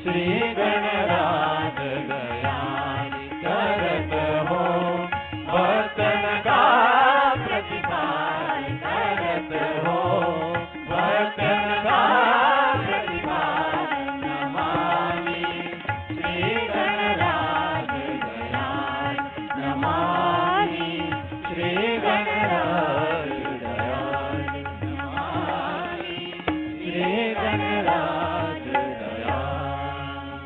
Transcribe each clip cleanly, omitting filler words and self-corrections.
श्री गणराज दयाल करत हो, भक्तन का प्रतिपाल करत हो, भक्तन का प्रतिपाल नमामि श्री गणराज दयाल, नमामि श्री गणराज दयाल, नमामि श्री गणराज दयाल।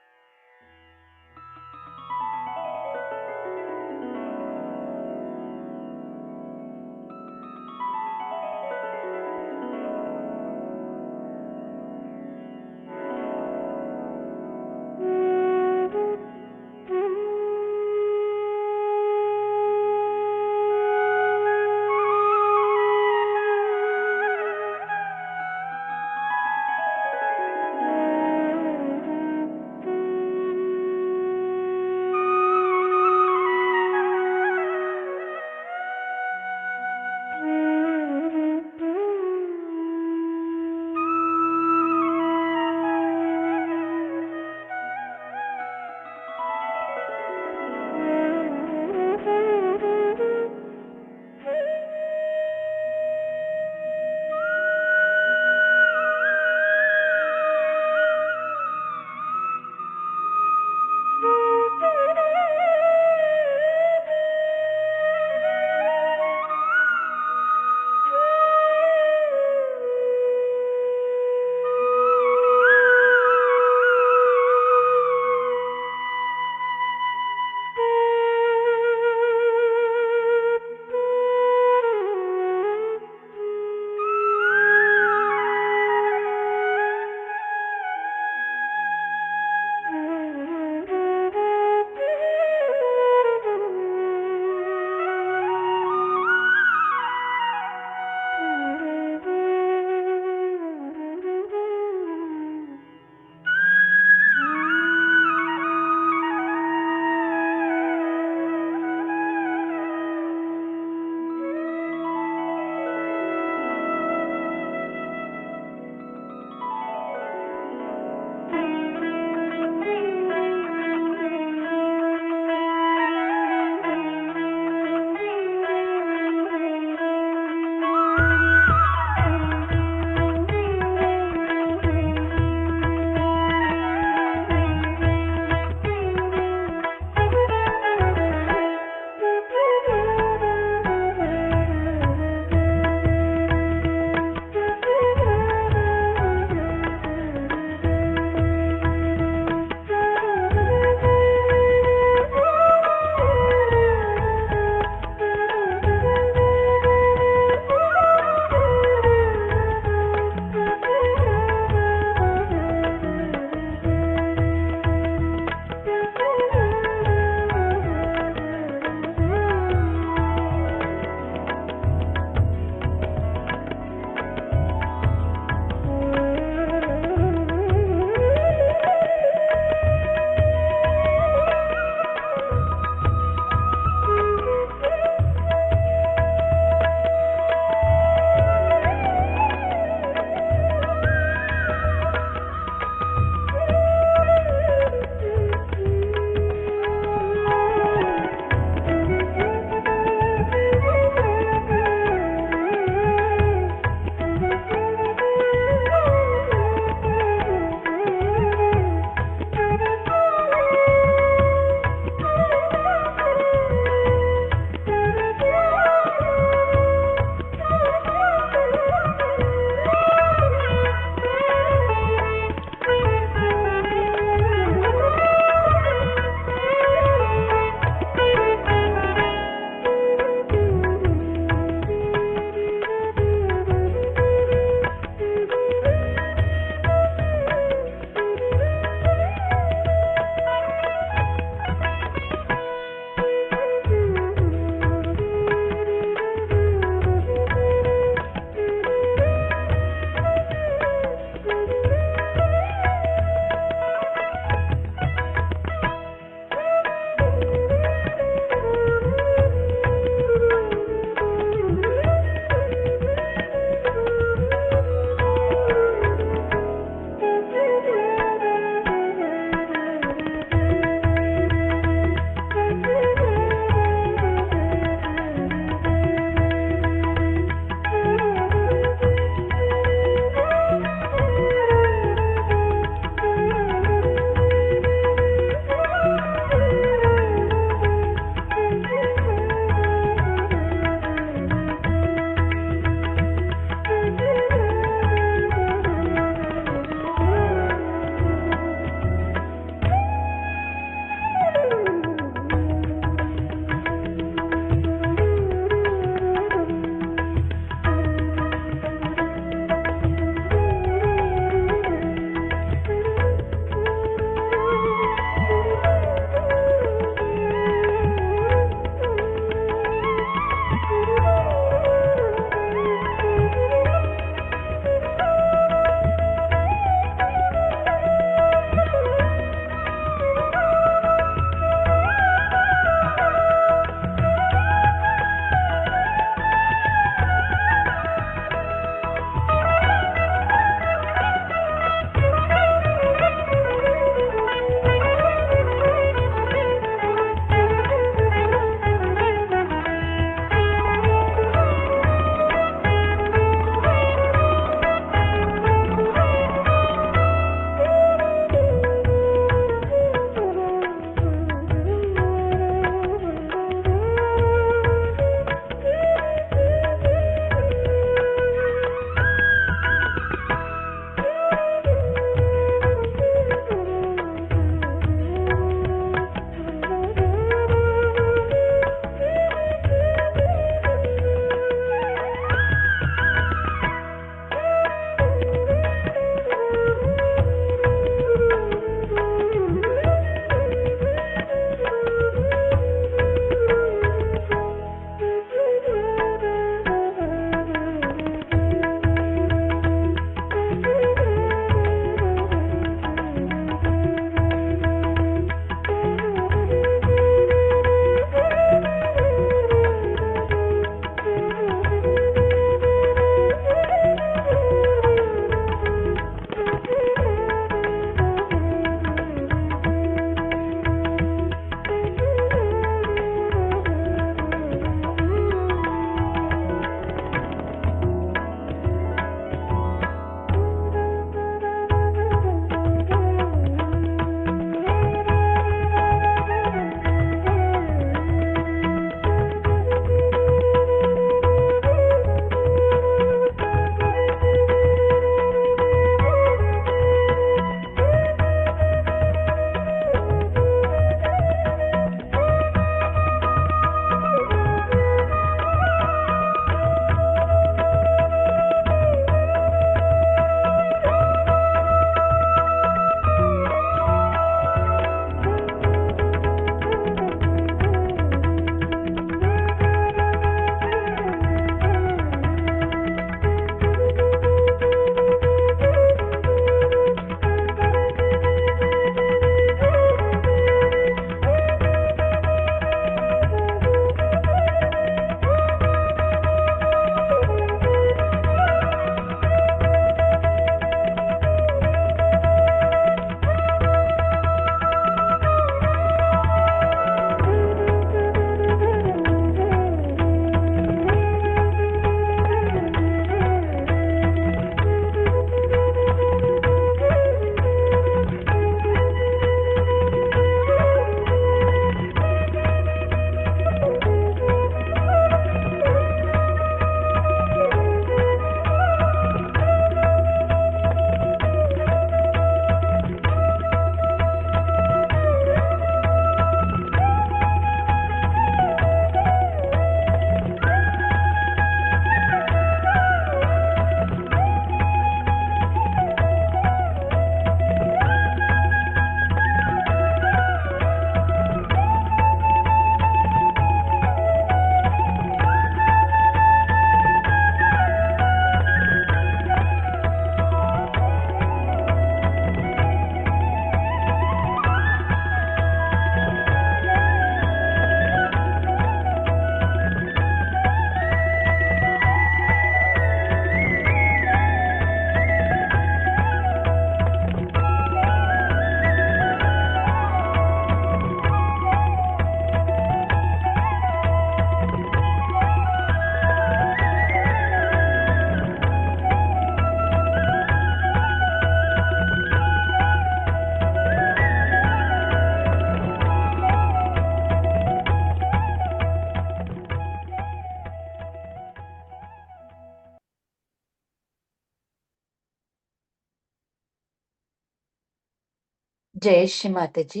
జై శ్రీ మాతాజీ.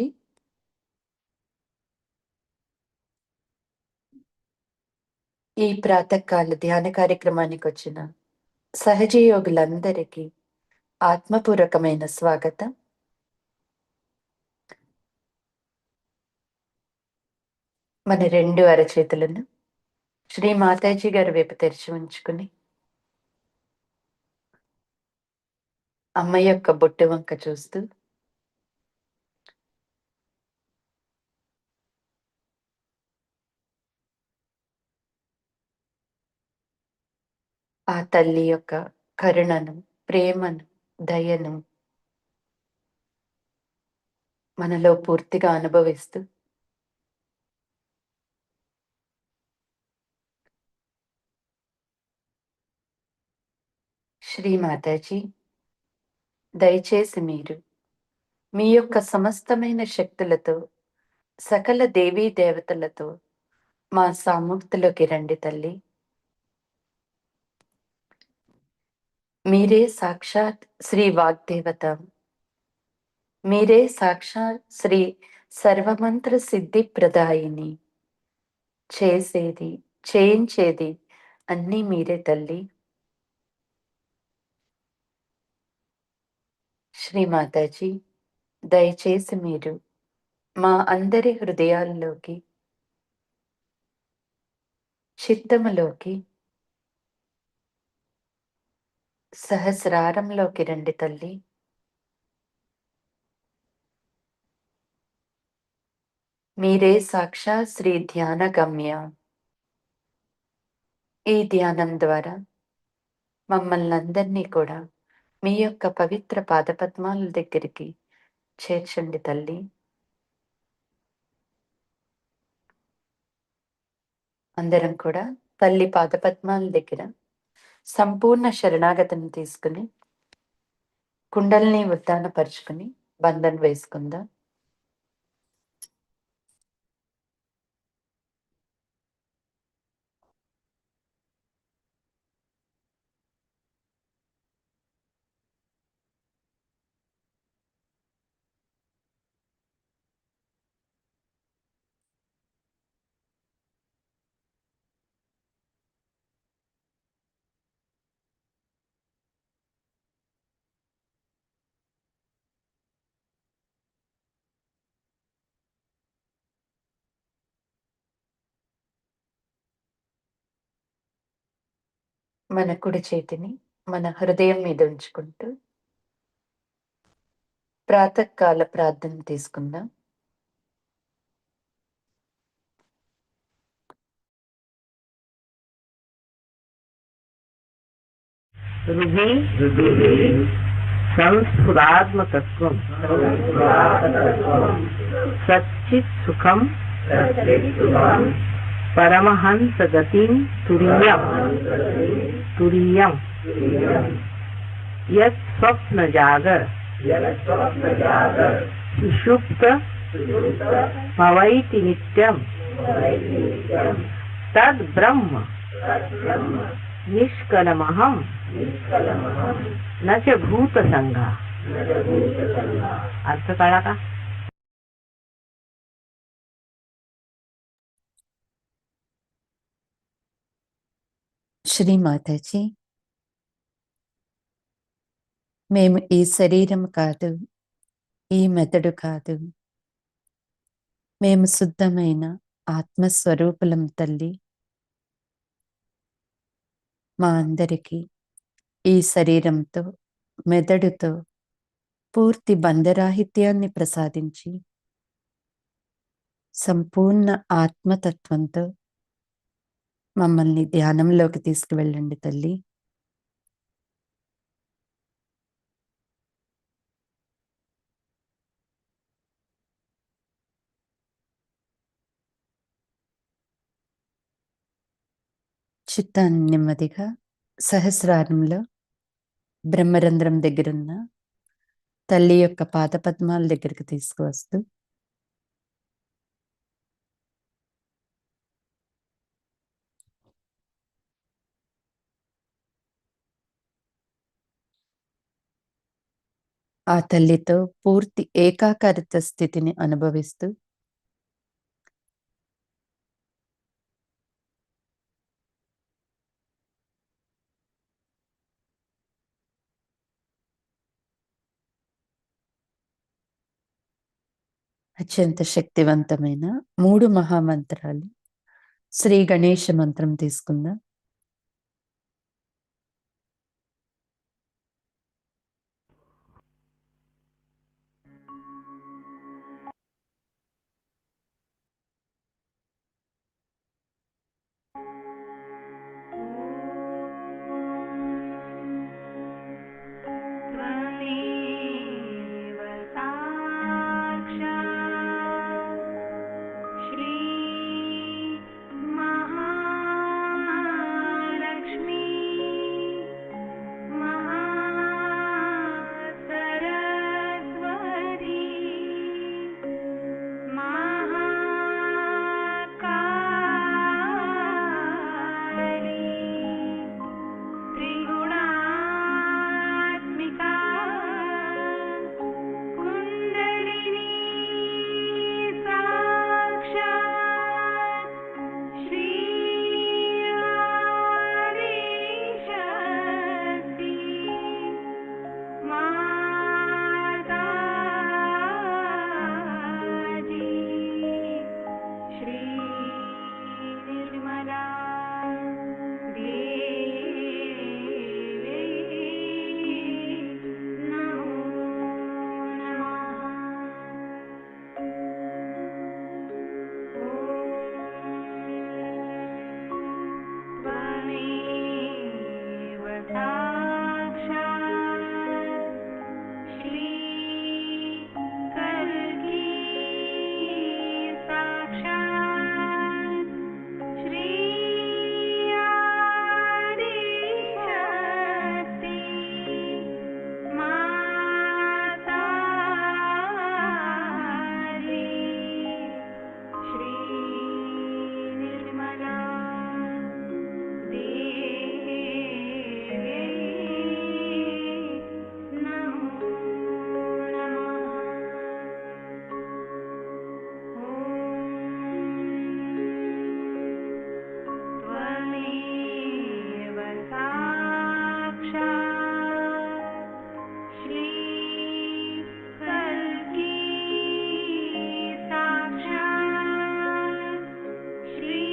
ఈ ప్రాతకాల ధ్యాన కార్యక్రమానికి వచ్చిన సహజ యోగులందరికీ ఆత్మపూర్వకమైన స్వాగతం. మన రెండు అరచేతులను శ్రీ మాతాజీ గారి వైపు తెరిచి ఉంచుకుని అమ్మ యొక్క బొట్టు వంక చూస్తూ ఆ తల్లి యొక్క కరుణను, ప్రేమను, దయను మనలో పూర్తిగా అనుభవిస్తూ శ్రీ మాతాజీ, దయచేసి మీరు మీ యొక్క సమస్తమైన శక్తులతో, సకల దేవీ దేవతలతో మా సామూర్తిలోకి రండి తల్లి. మీరే సాక్షాత్ శ్రీ వాగ్దేవత, మీరే సాక్షాత్ శ్రీ సర్వమంత్ర సిద్ధి ప్రదాయిని. చేసేది, చేయించేది అన్నీ మీరే తల్లి. శ్రీ మాతాజీ, దయచేసి మీరు మా అందరి హృదయాల్లోకి, చిత్తములోకి, సహస్రారంలోకి రండి తల్లి. మీరే సాక్షాత్ శ్రీ ధ్యాన గమ్య. ఈ ధ్యానం ద్వారా మమ్మల్ని అందరినీ కూడా మీ యొక్క పవిత్ర పాదపద్మాల దగ్గరికి చేర్చండి తల్లి. అందరం కూడా తల్లి పాదపద్మాల దగ్గర సంపూర్ణ శరణాగతిని తీసుకుని కుండల్ని ఉద్దానపరుచుకుని బంధన్ వేసుకుందాం. మన కుడి చేతిని మన హృదయం మీద ఉంచుకుంటూ ప్రాతకాల ప్రార్థన తీసుకుందాం. సంస్ఫురాత్మతత్వం సచ్చిత్ సుఖం పరమహంస గతిం తురీయం తురీయం యత్ స్వప్న జాగర సుషుప్త భవైతి నిత్యం తద్ బ్రహ్మ నిష్కలమహం నచ భూత సంఘ. अर्थ कळला का? శ్రీ మాతాజీ, మేము ఈ శరీరం కాదు, ఈ మెదడు కాదు, మేము శుద్ధమైన ఆత్మస్వరూపులం తల్లి. మా అందరికీ ఈ శరీరంతో, మెదడుతో పూర్తి బంధరాహిత్యాన్ని ప్రసాదించి సంపూర్ణ ఆత్మతత్వంతో మమ్మల్ని ధ్యానంలోకి తీసుకువెళ్ళండి తల్లి. చిత్తాన్ని నెమ్మదిగా సహస్రారంలో బ్రహ్మరంధ్రం దగ్గరున్న తల్లి యొక్క పాదపద్మాల దగ్గరికి తీసుకువస్తూ ఆ తల్లితో పూర్తి ఏకాకారిత స్థితిని అనుభవిస్తూ అత్యంత శక్తివంతమైన 3 మహామంత్రాలు శ్రీ గణేష మంత్రం తీసుకుందాం. त्वमेव साक्षात् श्री महालक्ष्मी महासरस्वती महाकाली त्रिगुणात्मिका कुण्डलिनी साक्षात् श्री आदिशक्ति माताजी श्री निर्मला देवी नमो नमः। त्वमेव साक्षात् श्री कल्की साक्षात् श्री आदिशक्ति माताजी श्री निर्मला देवी नमो नमः। त्वमेव साक्षात् श्री कल्की साक्षात् श्री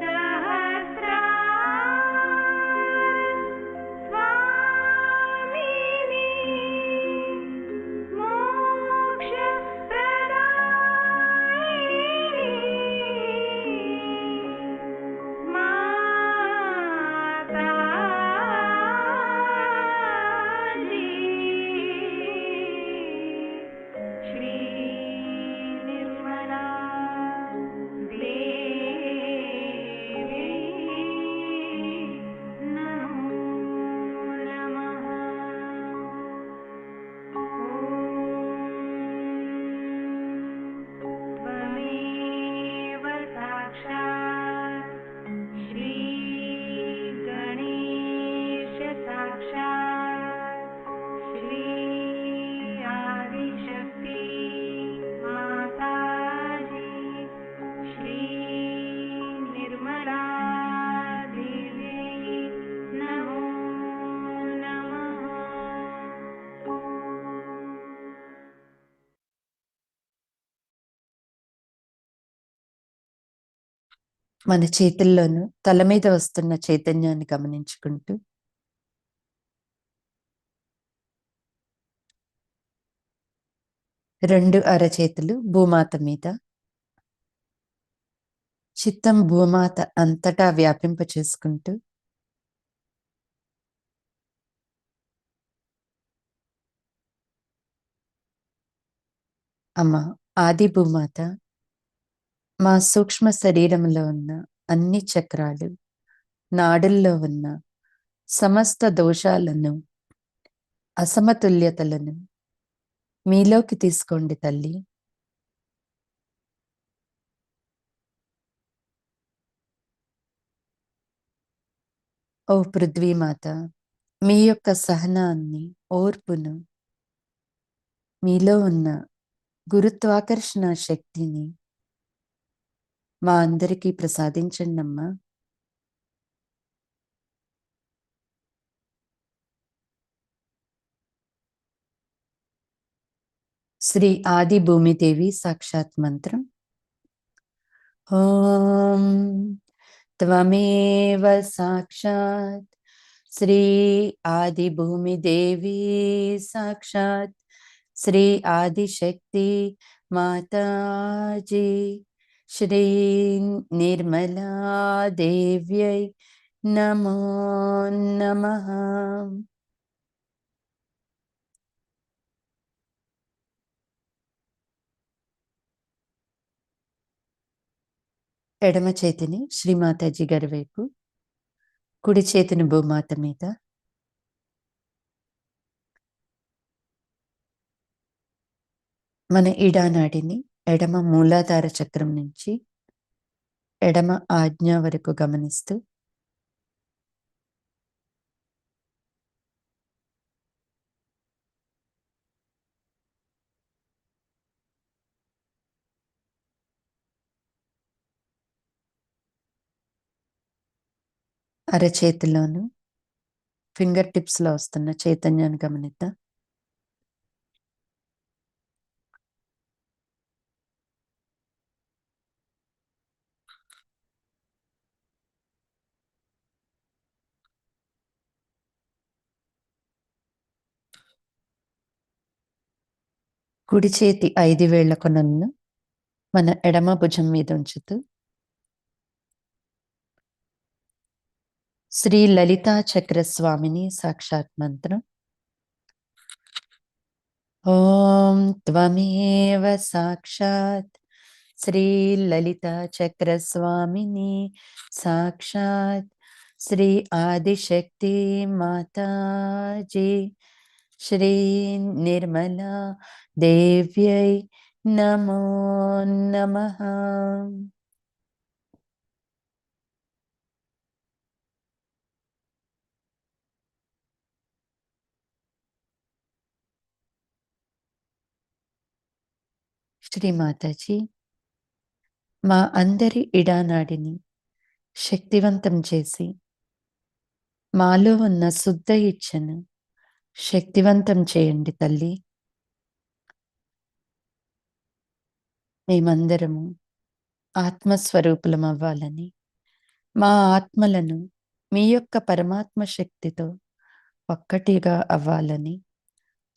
सहस्रार स्वामिनी मोक्षप्रदायिनी माताजी श्री निर्मला देवी नमो नमः। त्वमेव साक्षात् श्री गणेश साक्षात् श्री आदिशक्ति माताजी श्री निर्मला देवी नमो नमः। మన చేతుల్లోనూ తల మీద వస్తున్న చైతన్యాన్ని గమనించుకుంటూ 2 అరచేతులు భూమాత మీద, చిత్తం భూమాత అంతటా వ్యాపింప చేసుకుంటూ అమ్మ ఆది భూమాత మా సూక్ష్మ శరీరంలో ఉన్న అన్ని చక్రాలు, నాడుల్లో ఉన్న సమస్త దోషాలను, అసమతుల్యతలను మీలోకి తీసుకోండి తల్లి. ఓ పృథ్వీమాత, మీ యొక్క సహనాన్ని, ఓర్పును మీలో ఉన్న గురుత్వాకర్షణ శక్తిని మా అందరికీ ప్రసాదించండి అమ్మా. శ్రీ ఆది భూమిదేవి సాక్షాత్ మంత్రం. ఓం త్వమేవ సాక్షాత్ శ్రీ ఆది భూమిదేవి సాక్షాత్ శ్రీ ఆదిశక్తి మాతాజీ శ్రీ నిర్మలా దేవ్యై నమో నమః. ఎడమ చేతిని శ్రీమాతాజీ గారి వైపు, కుడి చేతిని భూమాత మీద, మన ఇడానాడిని ఎడమ మూలాధార చక్రం నుంచి ఎడమ ఆజ్ఞ వరకు గమనిస్తూ అరచేతిలోను ఫింగర్ టిప్స్ లో వస్తున్న చైతన్యాన్ని గమనిద్దాం. కుడి చేతి 5 వేళ్ల కొనలను మన ఎడమ భుజం మీద ఉంచుతూ శ్రీ లలితా చక్ర స్వామిని సాక్షాత్ మంత్రం. ఓం త్వమేవ సాక్షాత్ శ్రీ లలితా చక్ర స్వామిని సాక్షాత్ శ్రీ ఆదిశక్తి మాతాజీ శ్రీ నిర్మలా దేవ్యై నమో నమః. శ్రీమాతాజీ, మా అందరి ఇడానాడిని శక్తివంతం చేసి మాలో ఉన్న శుద్ధ ఇచ్ఛను శక్తివంతం చేయండి తల్లి. మేమందరము ఆత్మస్వరూపులం అవ్వాలని, మా ఆత్మలను మీ యొక్క పరమాత్మ శక్తితో ఒక్కటిగా అవ్వాలని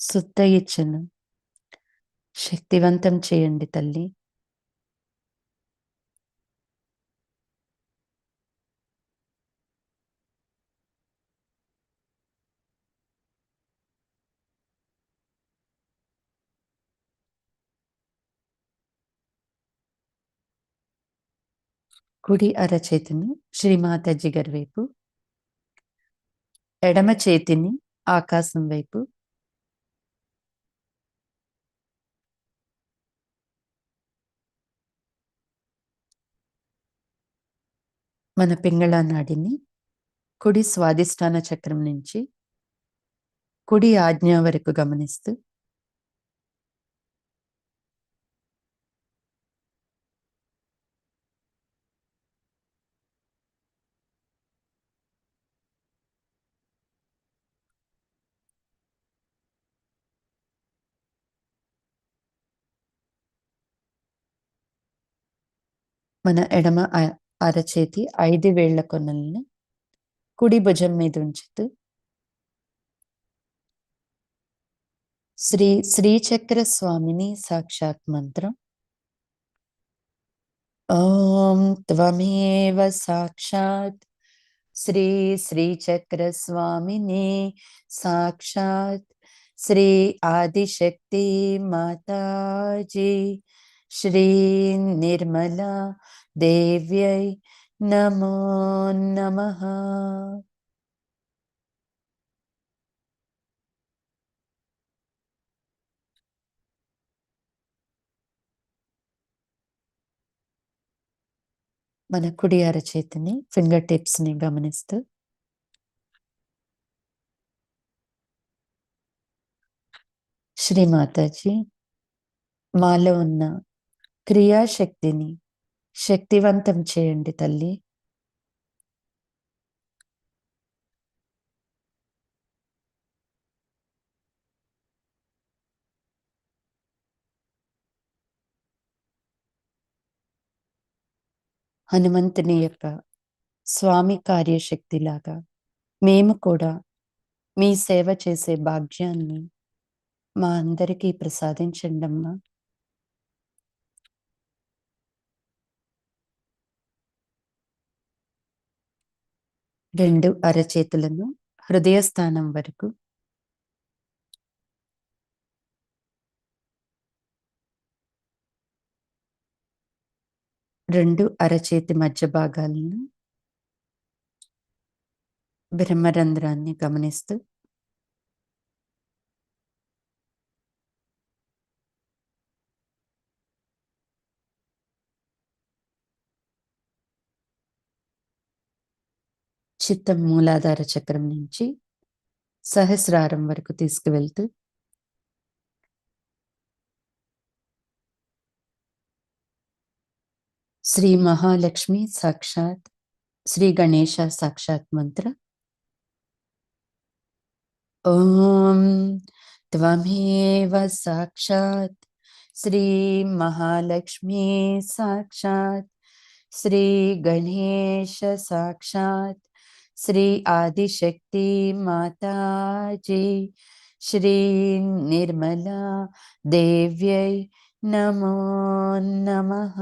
శుద్ధ ఇచ్ఛను శక్తివంతం చేయండి తల్లి. కుడి అరచేతిని శ్రీమాతాజీ గారి వైపు, ఎడమ చేతిని ఆకాశం వైపు, మన పింగళ నాడిని కుడి స్వాదిష్టాన చక్రం నుంచి కుడి ఆజ్ఞ వరకు గమనిస్తూ మన ఎడమ అరచేతి 5 వేళ్ల కొనలను కుడి భుజం మీద ఉంచుతూ శ్రీ శ్రీచక్ర స్వామిని సాక్షాత్ మంత్రం. ఓం త్వమేవ సాక్షాత్ శ్రీ శ్రీచక్ర స్వామిని సాక్షాత్ శ్రీ ఆదిశక్తి మాతాజీ శ్రీ నిర్మలా దేవ్యై నమో నమః. మన కుడి అరచేతిని ఫింగర్ టిప్స్ ని గమనిస్తూ శ్రీ మాతాజీ, మాలో ఉన్న క్రియాశక్తిని శక్తివంతం చేయండి తల్లి. హనుమంతుని యొక్క స్వామి కార్యశక్తిలాగా మేము కూడా మీ సేవ చేసే భాగ్యాన్ని మా అందరికీ ప్రసాదించండి అమ్మా. రెండు అరచేతులను హృదయస్థానం వరకు, రెండు అరచేతి మధ్య భాగాలను, బ్రహ్మరంధ్రాన్ని గమనిస్తూ చిత్తం మూలాధార చక్రం నుంచి సహస్రారం వరకు తీసుకువెళ్తూ శ్రీ మహాలక్ష్మి సాక్షాత్, శ్రీ గణేశ సాక్షాత్ మంత్ర ఓం త్వమేవ సాక్షాత్ శ్రీ మహాలక్ష్మి సాక్షాత్, శ్రీ గణేశ సాక్షాత్, శ్రీ ఆదిశక్తి మాతాజీ, శ్రీ నిర్మలా దేవ్యై నమో నమః.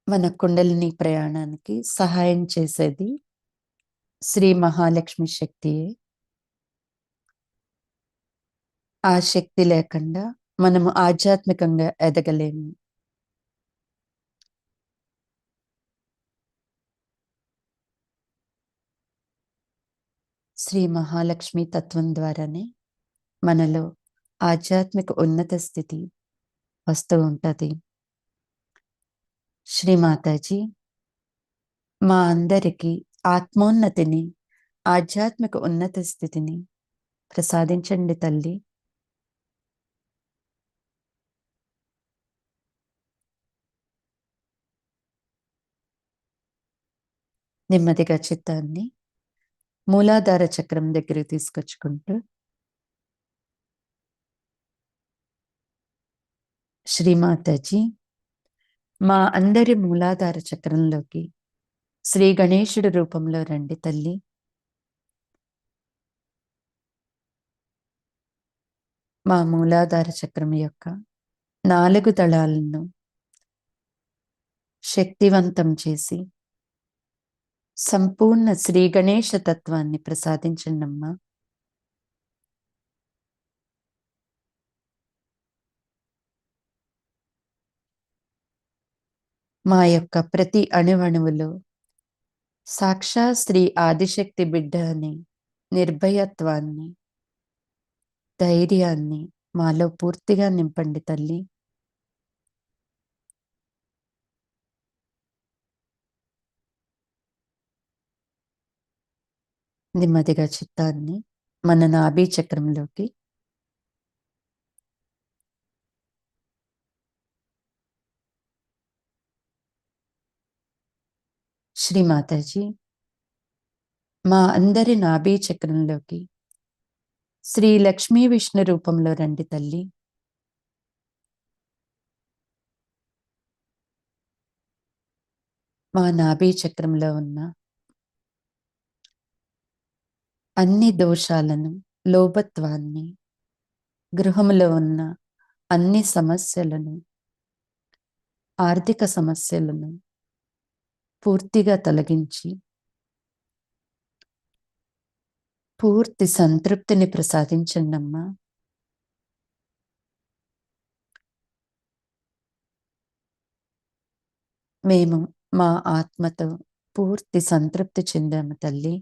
మన కుండలిని ప్రయాణానికి సహాయం చేసేది శ్రీ మహాలక్ష్మి శక్తియే. ఆ శక్తి లేకుండా మనము ఆధ్యాత్మికంగా ఎదగలేము. శ్రీ మహాలక్ష్మి తత్వం ద్వారానే మనలో ఆధ్యాత్మిక ఉన్నత స్థితి వస్తూ ఉంటుంది. శ్రీ మాతాజీ, మా అందరికీ ఆత్మోన్నతిని, ఆధ్యాత్మిక ఉన్నత స్థితిని ప్రసాదించండి తల్లి. నెమ్మదిగా చిత్తాన్ని మూలాధార చక్రం దగ్గరికి తీసుకొచ్చుకుంటూ శ్రీమాతాజీ, మా అందరి మూలాధార చక్రంలోకి శ్రీ గణేశుడి రూపంలో రండి తల్లి. మా మూలాధార చక్రం యొక్క 4 దళాలను శక్తివంతం చేసి సంపూర్ణ శ్రీ గణేశ తత్వాన్ని ప్రసాదించండమ్మా. మా యొక్క ప్రతి అణువణువులో సాక్షాత్ శ్రీ ఆదిశక్తి బిడ్డ అని నిర్భయత్వాన్ని, ధైర్యాన్ని మాలో పూర్తిగా నింపండి తల్లి. నెమ్మదిగా చిత్తాన్ని మన నాభి చక్రంలోకి, శ్రీ మాతాజీ, మా అందరి నాభి చక్రంలోకి శ్రీ లక్ష్మీ విష్ణు రూపంలో రండి తల్లి. మా నాభి చక్రంలో ఉన్న అన్ని దోషాలను, లోభత్వాన్ని, గృహంలో ఉన్న అన్ని సమస్యలను, ఆర్థిక సమస్యలను పూర్తిగా తొలగించి పూర్తి సంతృప్తిని ప్రసాదించండమ్మా. మేము మా ఆత్మతో పూర్తి సంతృప్తి చెందాము తల్లి.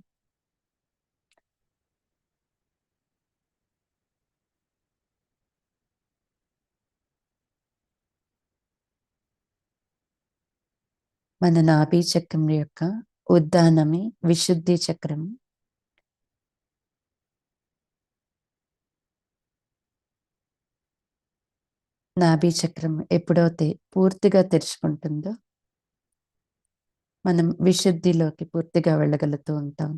మన నాభి చక్రం యొక్క ఉద్దానమే విశుద్ధి చక్రం. నాభి చక్రం ఎప్పుడైతే పూర్తిగా తెరుచుకుంటుందో మనం విశుద్ధిలోకి పూర్తిగా వెళ్ళగలుగుతూ ఉంటాం.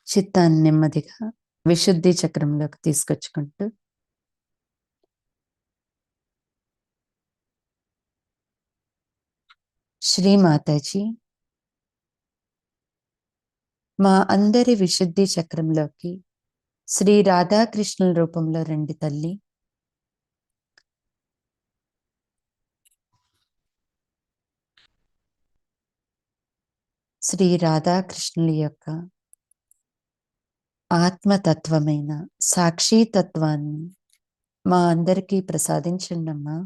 చిత్తాన్ని నెమ్మదిగా విశుద్ధి చక్రంలోకి తీసుకొచ్చుకుంటూ శ్రీ మాతాజీ మా అందరి విశుద్ధి చక్రంలోకి శ్రీ రాధాకృష్ణుల రూపంలో రండి తల్లి. శ్రీ రాధాకృష్ణుల యొక్క ఆత్మతత్వమైన సాక్షితత్వాన్ని మా అందరికీ ప్రసాదించండి అమ్మా.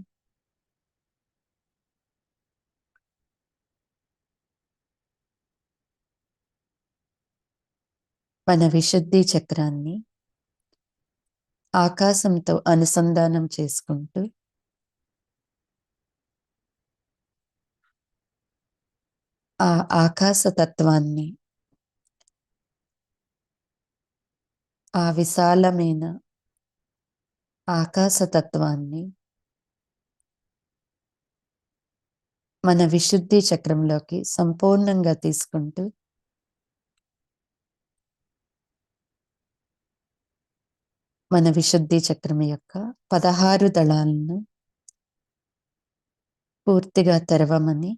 మన విశుద్ధి చక్రాన్ని ఆకాశంతో అనుసంధానం చేసుకుంటూ ఆ ఆకాశ తత్వాన్ని, ఆ విశాలమైన ఆకాశ తత్వాన్ని మన విశుద్ధి చక్రంలోకి సంపూర్ణంగా తీసుకుంటూ మన విశుద్ధి చక్రం యొక్క 16 దళాలను పూర్తిగా తెరవమని,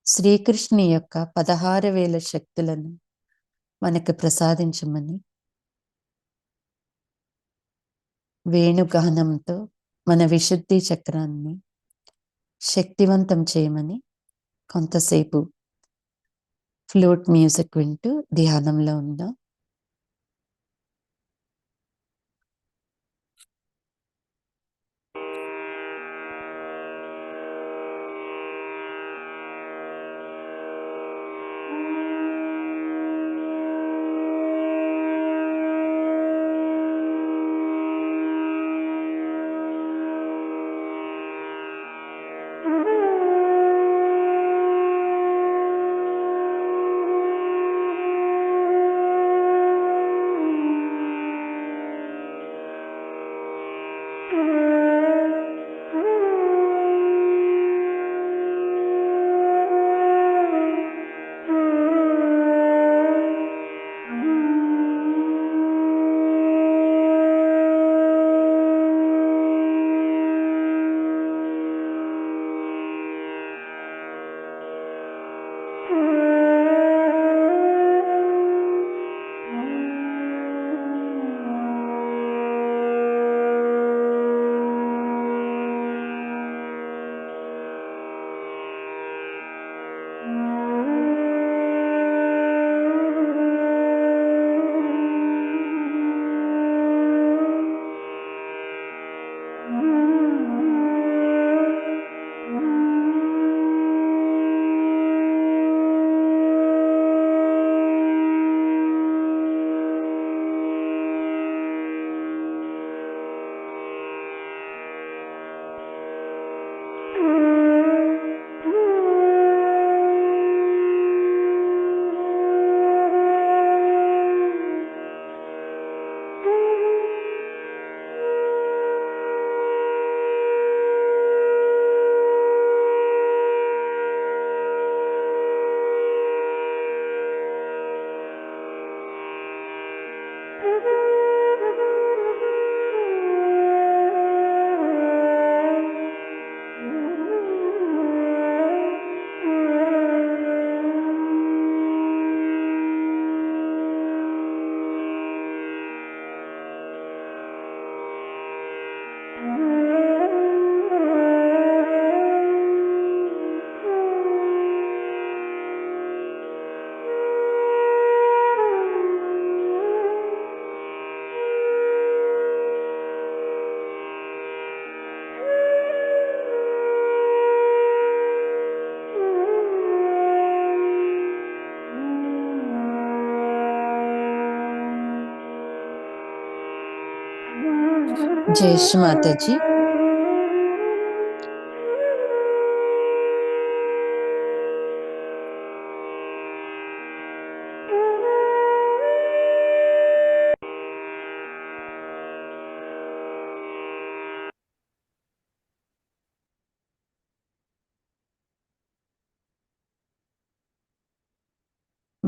శ్రీకృష్ణుని యొక్క 16,000 శక్తులను మనకు ప్రసాదించమని వేణుగానంతో మన విశుద్ధి చక్రాన్ని శక్తివంతం చేయమని కొంతసేపు ఫ్లూట్ మ్యూజిక్ వింటూ ధ్యానంలో ఉందాం. జై శ్రీ మాతాజీ.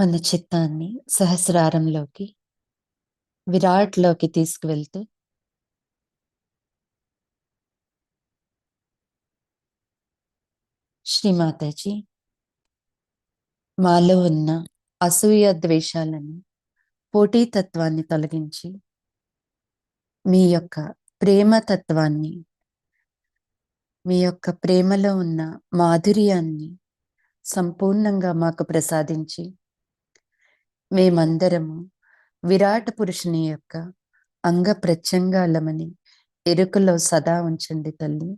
మన చిత్తాన్ని సహస్రారంలోకి, విరాట్లోకి తీసుకువెళ్తూ శ్రీమాతాజీ మాలో ఉన్న అసూయ ద్వేషాలను, పోటీతత్వాన్ని తొలగించి మీ యొక్క ప్రేమతత్వాన్ని, మీ యొక్క ప్రేమలో ఉన్న మాధుర్యాన్ని సంపూర్ణంగా మాకు ప్రసాదించి మేమందరము విరాట పురుషుని యొక్క అంగ ప్రత్యంగాలమని ఎరుకలో సదా ఉంచండి తల్లి.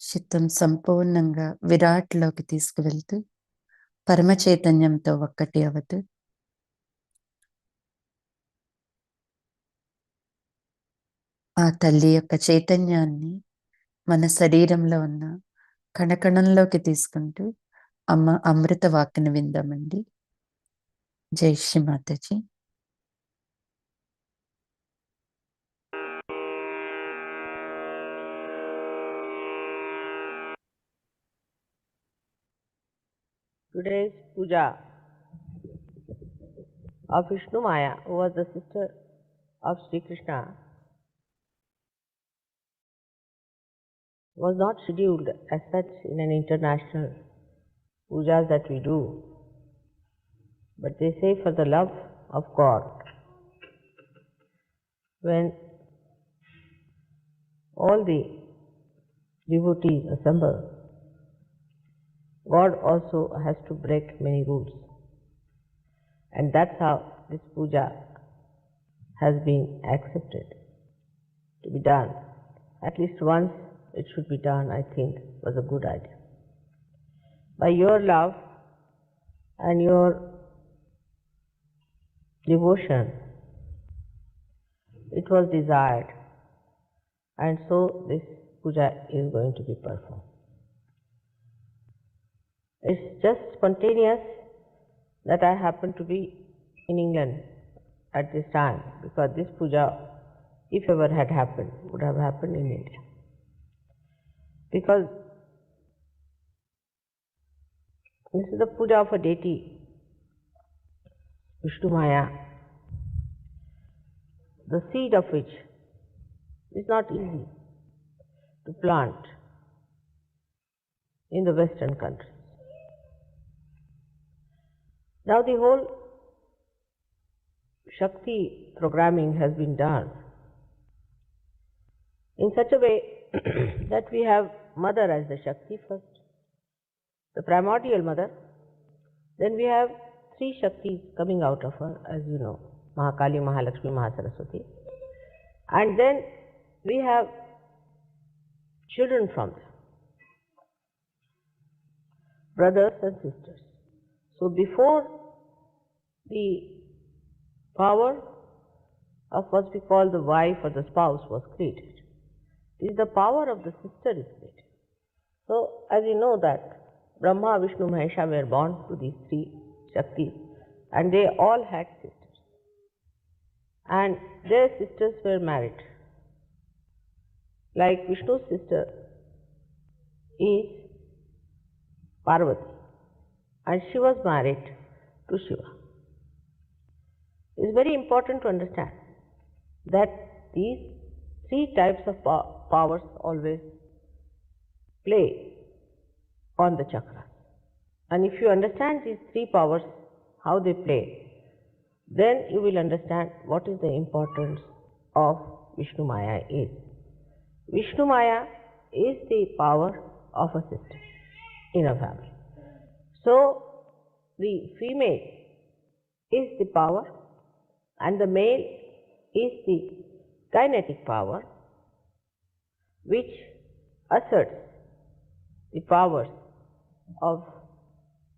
చిత్తం సంపూర్ణంగా విరాట్లోకి తీసుకువెళ్తూ పరమ చైతన్యంతో ఒక్కటి అవతూ ఆ తల్లి యొక్క చైతన్యాన్ని మన శరీరంలో ఉన్న కణకణంలోకి తీసుకుంటూ అమ్మ అమృత వాక్కుని విందామండి. జై Shri Mataji. Today's puja of Vishnu Maya, who was the sister of Sri Krishna, was not scheduled as such in an international pujas that we do, but they say for the love of God. When all the devotees assemble, God also has to break many rules. And that's how this puja has been accepted to be done. At least once it should be done, I think, was a good idea. By your love and your devotion, it was desired, and so this puja is going to be performed. It's just spontaneous that I happen to be in England at this time, because this puja, if ever had happened, would have happened in India. Because this is the puja of a deity, Vishnu Maya, the seed of which is not easy to plant in the Western countries. Now the whole Shakti programming has been done in such a way that we have Mother as the Shakti first, the primordial Mother. Then we have three Shaktis coming out of her, as you know, Mahakali, Mahalakshmi, Mahasaraswati. And then we have children from them, brothers and sisters. So before the power of what we call the wife or the spouse was created, it is the power of the sister is created. So as you know that Brahma, Vishnu, Mahesha were born to these three Shaktis, and they all had sisters. And their sisters were married. Like Vishnu's sister is Parvati, and she was married to Shiva. It is very important to understand that these three types of powers always play on the chakras. And if you understand these three powers, how they play, then you will understand what is the importance of Vishnu Maya is. Vishnu Maya is the power of a sister in a family. So the female is the power and the male is the kinetic power, which asserts the powers of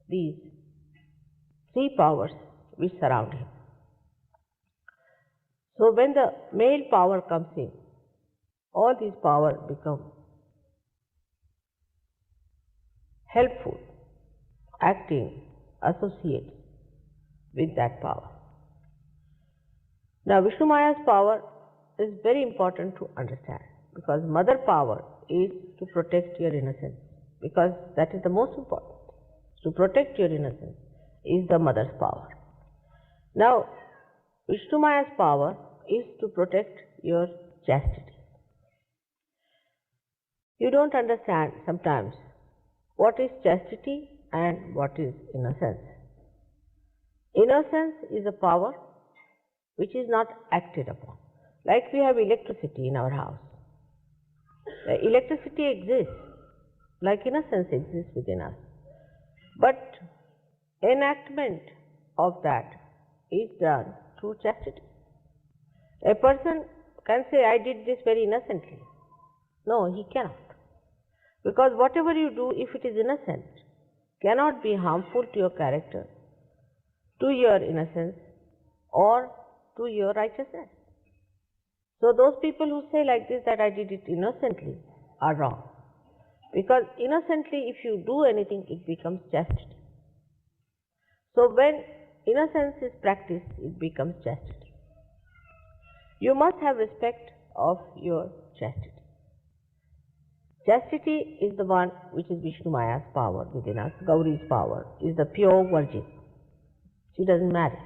these three powers which surround him. So when the male power comes in, all these powers become helpful, acting, associates with that power. Now Vishnu Maya's power is very important to understand, because mother power is to protect your innocence, because that is the most important. to protect your innocence, is the mother's power. Now, Vishnu Maya's power is to protect your chastity. You don't understand sometimes what is chastity and what is innocence. Innocence is a power which is not acted upon. Like we have electricity in our house. The electricity exists, like innocence exists within us. But enactment of that is done through chastity. A person can say, I did this very innocently. No, he cannot. Because whatever you do, if it is innocent, cannot be harmful to your character, to your innocence, or to your righteousness. So those people who say like this, that I did it innocently, are wrong. Because innocently, if you do anything, it becomes chastity. So when innocence is practiced, it becomes chastity. You must have respect of your chastity. Chastity is the one which is Vishnu Maya's power within us. Gauri's power is the pure virgin. She doesn't marry.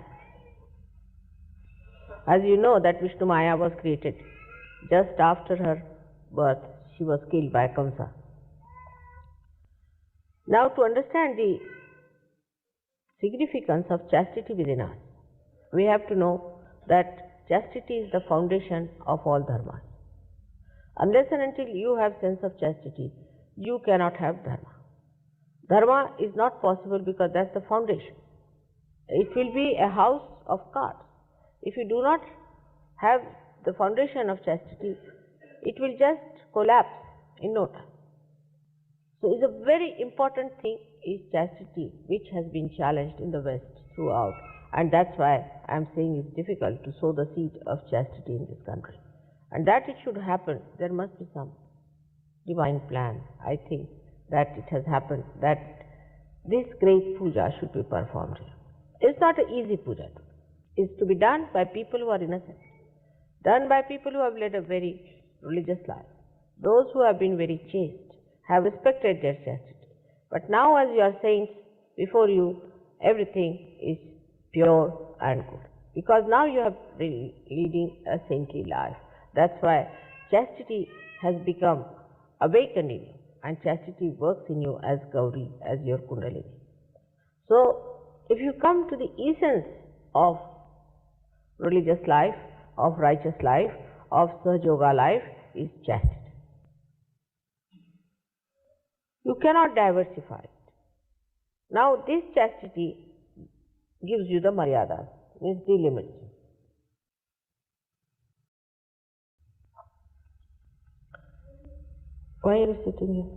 As you know that Vishnu Maya was created just after her birth, she was killed by Kamsa. Now to understand the significance of chastity within us, we have to know that chastity is the foundation of all dharmas. Unless and until you have sense of chastity, you cannot have dharma. Dharma is not possible because that's the foundation. It will be a house of cards. If you do not have the foundation of chastity, it will just collapse in no time. So it's a very important thing is chastity, which has been challenged in the West throughout, and that's why I'm saying it's difficult to sow the seed of chastity in this country. And that it should happen, there must be some divine plan. I think that it has happened, that this great puja should be performed here. It's not an easy puja. It's to be done by people who are innocent, done by people who have led a very religious life. Those who have been very chaste, have respected their chastity. But now as you are saints, before you, everything is pure and good. Because now you are leading a saintly life. That's why chastity has become awakened in you, and chastity works in you as Gauri, as your Kundalini. So, if you come to the essence of religious life, of righteous life, of Sahaja life, is chastity. You cannot diversify it. Now, this chastity gives you the maryadas, means the limits. Why are you sitting here?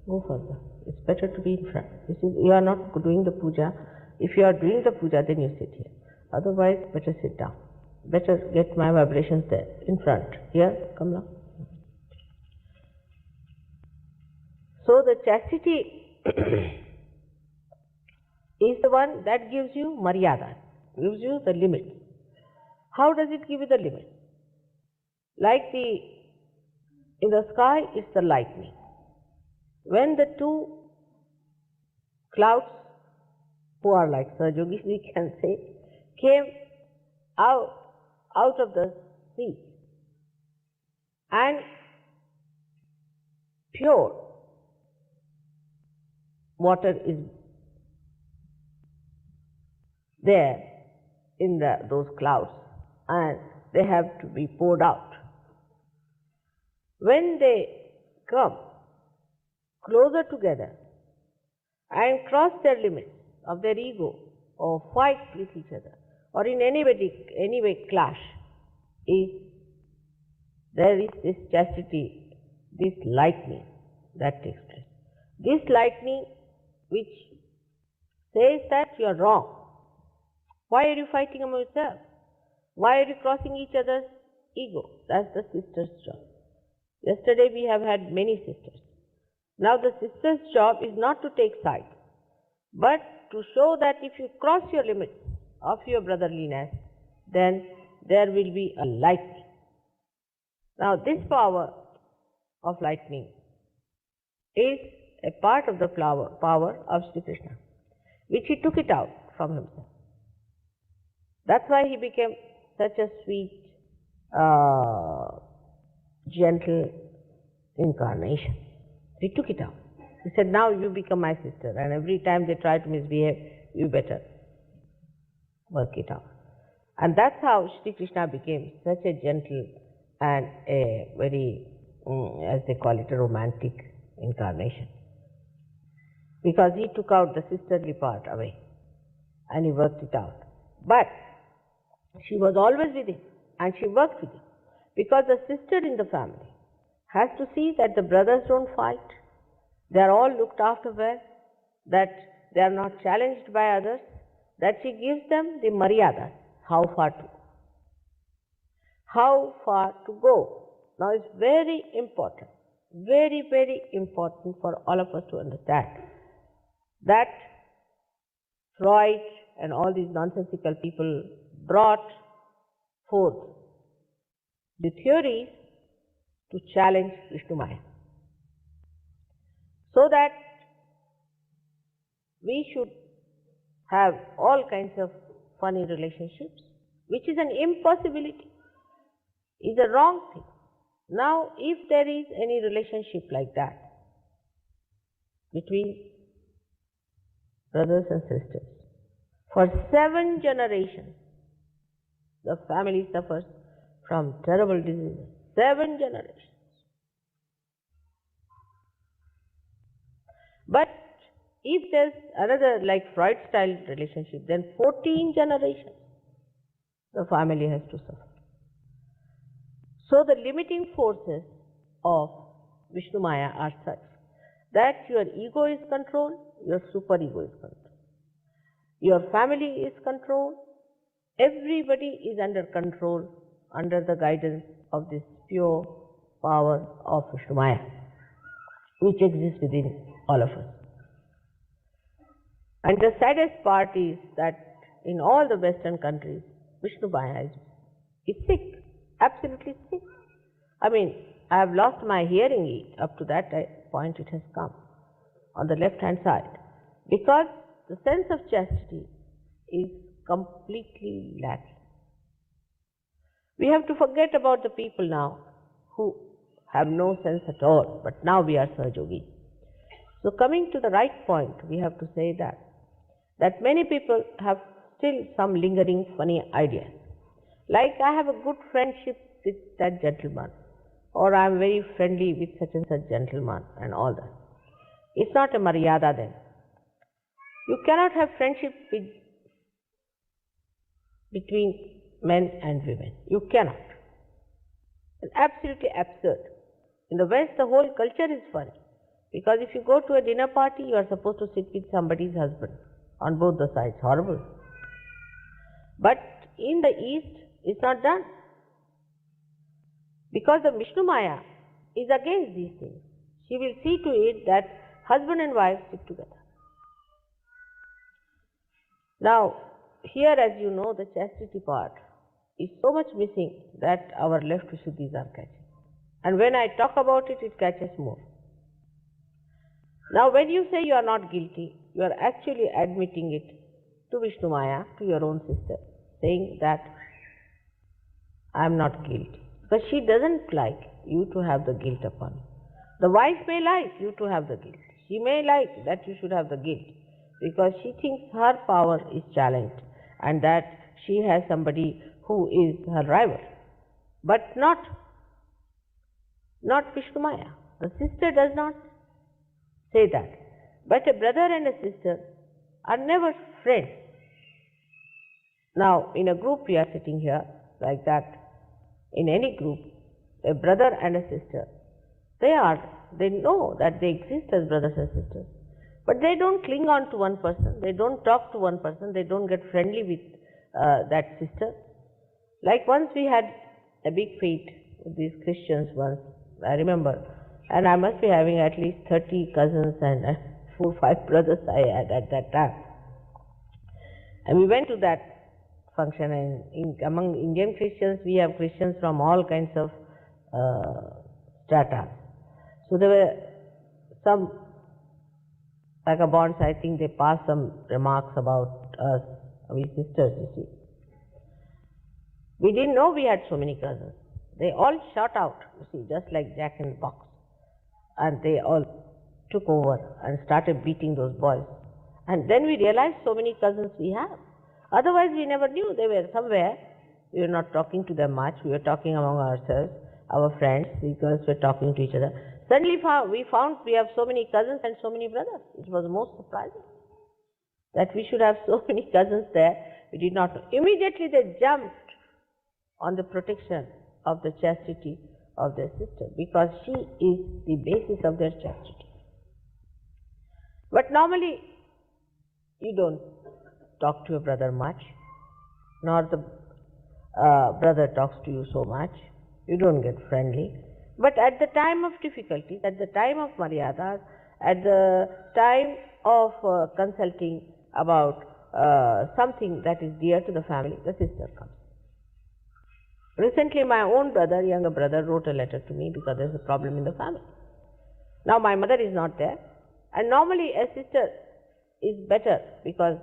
Go further. It's better to be in front. You are not doing the puja. If you are doing the puja, then you sit here. Otherwise, better sit down. Better get my vibrations there, in front. Here, come now. So the chastity is the one that gives you maryada, gives you the limit. How does it give you the limit? Like in the sky is the lightning. When the two clouds, who are like Sahajogis, we can say, came out of the sea, and pure water is there in those clouds, and they have to be poured out. When they come closer together and cross their limits of their ego, or fight with each other, or in any way clash, there is this chastity, this lightning that takes place. This lightning which says that you are wrong. Why are you fighting among yourselves? Why are you crossing each other's ego? That's the sister's job. Yesterday we have had many sisters. Now the sister's job is not to take sides, but to show that if you cross your limits of your brotherliness, then there will be a lightning. Now this power of lightning is a part of the power of Shri Krishna. which he took it out from himself. That's why he became such a sweet, gentle incarnation. He took it out. He said, now you become my sister, and every time they try to misbehave, you better work it out. And that's how Shri Krishna became such a gentle and a very, as they call it, a romantic incarnation. Because he took out the sisterly part away and he worked it out. But she was always with him and she worked with him. Because the sister in the family has to see that the brothers don't fight, they are all looked after well, that they are not challenged by others, that she gives them the maryada, how far to go. How far to go. Now it's very important, very, very important for all of us to understand that Freud and all these nonsensical people brought forth the theories to challenge Vishnu Maya, so that we should have all kinds of funny relationships, which is an impossibility, is a wrong thing. Now, if there is any relationship like that between brothers and sisters, for 7 generations, the family suffers from terrible diseases. 7 generations. But if there's another like Freud style relationship, then 14 generations the family has to suffer. So the limiting forces of Vishnu Maya are such that your ego is controlled, your superego is controlled. Your family is controlled, everybody is under control, under the guidance of this pure power of Vishnu Maya, which exists within all of us. And the saddest part is that in all the Western countries, Vishnu Maya is sick, absolutely sick. I mean, I have lost my hearing aid, up to that point it has come, on the left hand side, because the sense of chastity is completely lacking. We have to forget about the people now who have no sense at all, but now we are Sahajogi. So coming to the right point, we have to say that many people have still some lingering funny ideas. Like, I have a good friendship with that gentleman, or I am very friendly with such and such gentleman, and all that. It's not a maryada then. You cannot have friendship between men and women. You cannot. It's absolutely absurd. In the West, the whole culture is funny. Because if you go to a dinner party, you are supposed to sit with somebody's husband on both the sides. Horrible. But in the East, it's not done. Because the Vishnu Maya is against these things. She will see to it that husband and wife sit together. Now, here, as you know, the chastity part is so much missing that our left Vishuddhis are catching. And when I talk about it, it catches more. Now, when you say you are not guilty, you are actually admitting it to Vishnu Maya, to your own sister, saying that I am not guilty. Because she doesn't like you to have the guilt upon you. The wife may like you to have the guilt. She may like that you should have the guilt, because she thinks her power is challenged and that she has somebody who is her rival. But not Vishnu Maya. The sister does not say that. But a brother and a sister are never friends. Now, in a group we are sitting here like that. In any group, a brother and a sister, they know that they exist as brothers and sisters. But they don't cling on to one person, they don't talk to one person, they don't get friendly with that sister. Like once we had a big feat with these Christians once, I remember, and I must be having at least 30 cousins and 4 or 5 brothers I had at that time. And we went to that function, and among Indian Christians, we have Christians from all kinds of strata. So there were some vagabonds, I think they pass some remarks about us, we sisters, you see. We didn't know we had so many cousins. They all shot out, you see, just like Jack in the Box. And they all took over and started beating those boys. And then we realized so many cousins we have. Otherwise we never knew. They were somewhere. We were not talking to them much. We were talking among ourselves, our friends, we girls were talking to each other. Suddenly we found we have so many cousins and so many brothers. It was most surprising that we should have so many cousins there. We did not know. Immediately they jumped on the protection of the chastity of their sister, because she is the basis of their chastity. But normally you don't talk to your brother much, nor the brother talks to you so much. You don't get friendly. But at the time of difficulty, at the time of maryadas, at the time of consulting about something that is dear to the family, the sister comes. Recently my own brother, younger brother, wrote a letter to me because there is a problem in the family. Now my mother is not there, and normally a sister is better because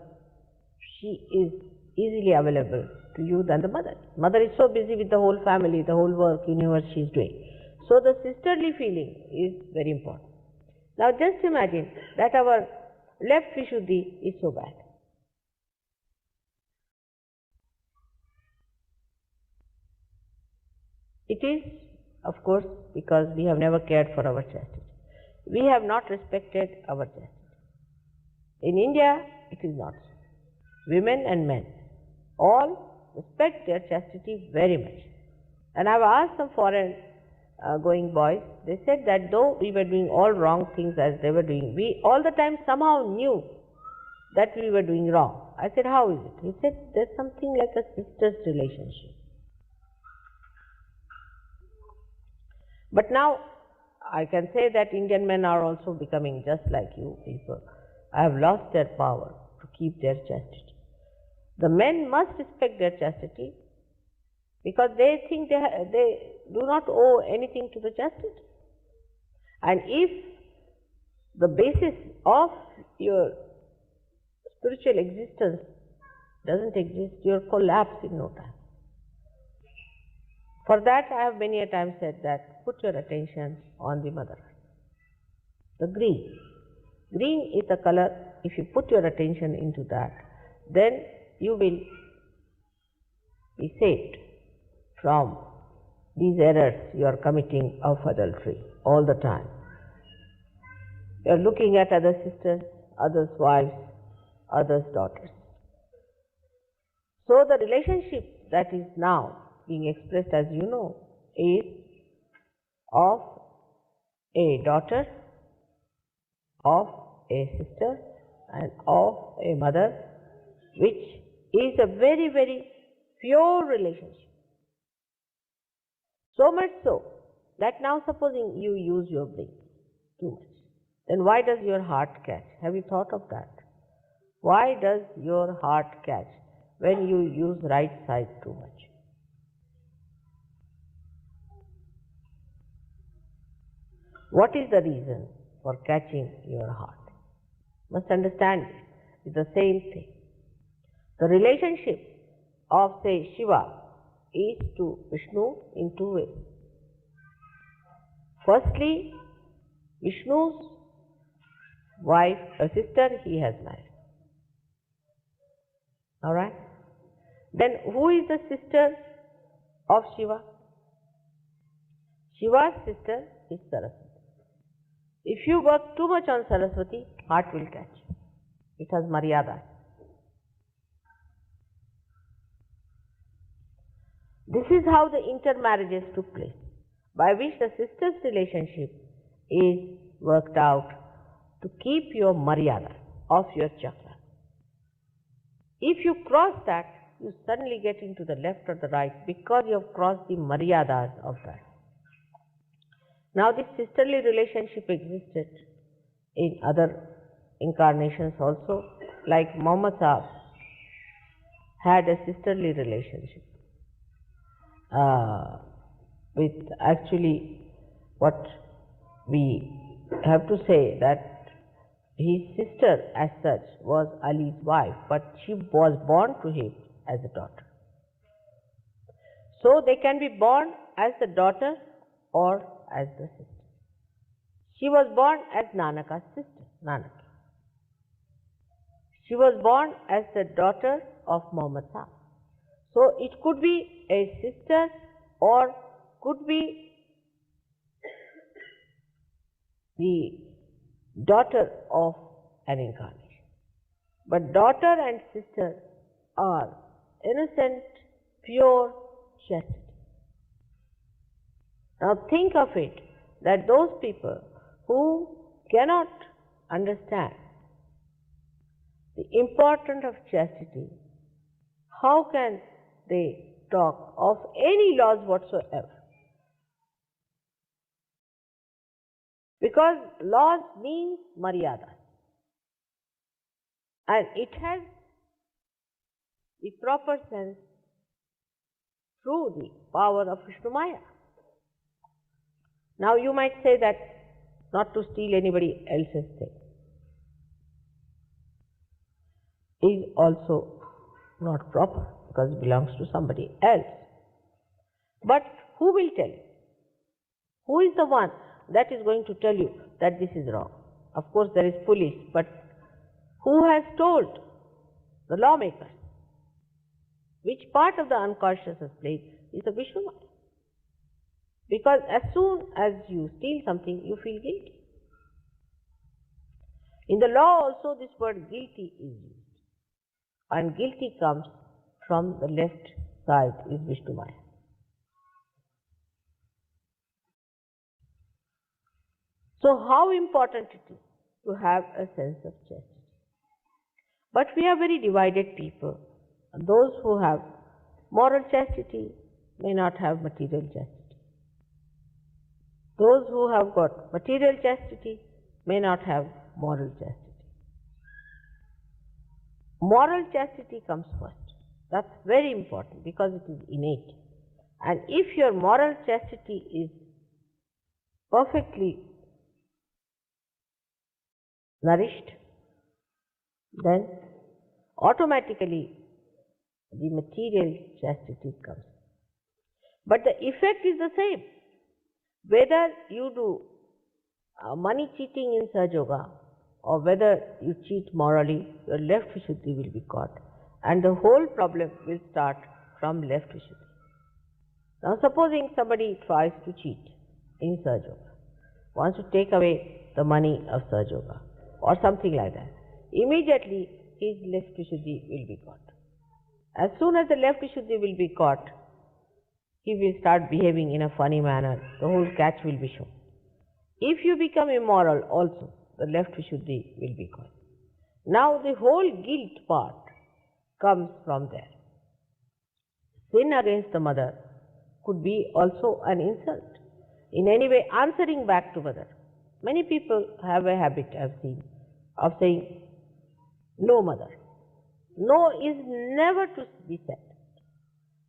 she is easily available to you than the mother. Mother is so busy with the whole family, the whole work, universe she is doing. So the sisterly feeling is very important. Now just imagine that our left Vishuddhi is so bad. It is, of course, because we have never cared for our chastity. We have not respected our chastity. In India, it is not so. Women and men all respect their chastity very much. And I have asked some foreign going boys, they said that though we were doing all wrong things as they were doing, we all the time somehow knew that we were doing wrong. I said, how is it? He said, there's something like a sister's relationship. But now I can say that Indian men are also becoming just like you people. I have lost their power to keep their chastity. The men must respect their chastity because they think they do not owe anything to the chastity. And if the basis of your spiritual existence doesn't exist, you'll collapse in no time. For that, I have many a time said that put your attention on the mother. The green. Green is the color, if you put your attention into that, then you will be saved from these errors you are committing of adultery all the time. You are looking at other sisters, others' wives, others' daughters. So the relationship that is now being expressed, as you know, is of a daughter, of a sister, and of a mother, which is a very, very pure relationship. So much so that now supposing you use your brain too much, then why does your heart catch? Have you thought of that? Why does your heart catch when you use right side too much? What is the reason for catching your heart? Must understand it. It's the same thing. The relationship of, say, Shiva is to Vishnu in two ways. Firstly, Vishnu's wife, a sister, he has married. Alright? Then who is the sister of Shiva? Shiva's sister is Saraswati. If you work too much on Saraswati, heart will catch. It has maryada. This is how the intermarriages took place, by which the sister's relationship is worked out to keep your maryada of your chakra. If you cross that, you suddenly get into the left or the right because you have crossed the maryadas of that. Now this sisterly relationship existed in other incarnations also, like Muhammad Sahib had a sisterly relationship with actually what we have to say that his sister as such was Ali's wife, but she was born to him as a daughter. So they can be born as the daughter or as the sister. She was born as Nanaka's sister, Nanaki. She was born as the daughter of Muhammad Sahib. So it could be a sister or could be the daughter of an incarnation. But daughter and sister are innocent, pure chastity. Now think of it, that those people who cannot understand the importance of chastity, how can they talk of any laws whatsoever? Because laws means maryada, and it has the proper sense through the power of Vishnu Maya. Now you might say that not to steal anybody else's thing is also not proper because it belongs to somebody else. But who will tell you? Who is the one that is going to tell you that this is wrong? Of course there is police, but who has told the lawmakers? Which part of the unconscious has played is the Vishnu Maya. Because as soon as you steal something, you feel guilty. In the law also this word guilty is used. And guilty comes from the left side is Vishnu Maya. So how important it is to have a sense of chastity. But we are very divided people. Those who have moral chastity may not have material chastity. Those who have got material chastity may not have moral chastity. Moral chastity comes first. That's very important because it is innate. And if your moral chastity is perfectly nourished, then automatically the material chastity comes. But the effect is the same. Whether you do money cheating in Sahaja or whether you cheat morally, your left Vishuddhi will be caught. And the whole problem will start from left Vishuddhi. Now supposing somebody tries to cheat in Sahaja, wants to take away the money of Sahaja or something like that, immediately his left Vishuddhi will be caught. As soon as the left Vishuddhi will be caught, he will start behaving in a funny manner. The whole catch will be shown. If you become immoral also, the left Vishuddhi will be caught. Now the whole guilt part comes from there. Sin against the mother could be also an insult. In any way answering back to mother. Many people have a habit, I have seen, of saying, no mother. No is never to be said.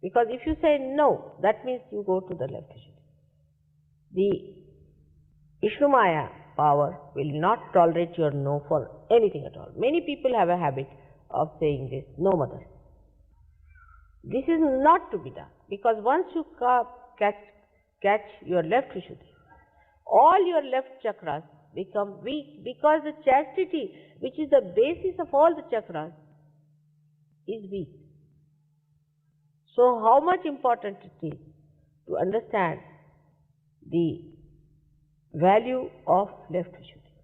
Because if you say no, that means you go to the left Vishuddhi. The Vishnu Maya power will not tolerate your no for anything at all. Many people have a habit of saying this, no mother. This is not to be done, because once you catch your left Vishuddhi, all your left chakras become weak, because the chastity, which is the basis of all the chakras, is weak. So how much important it is to understand the value of left Vishuddhi.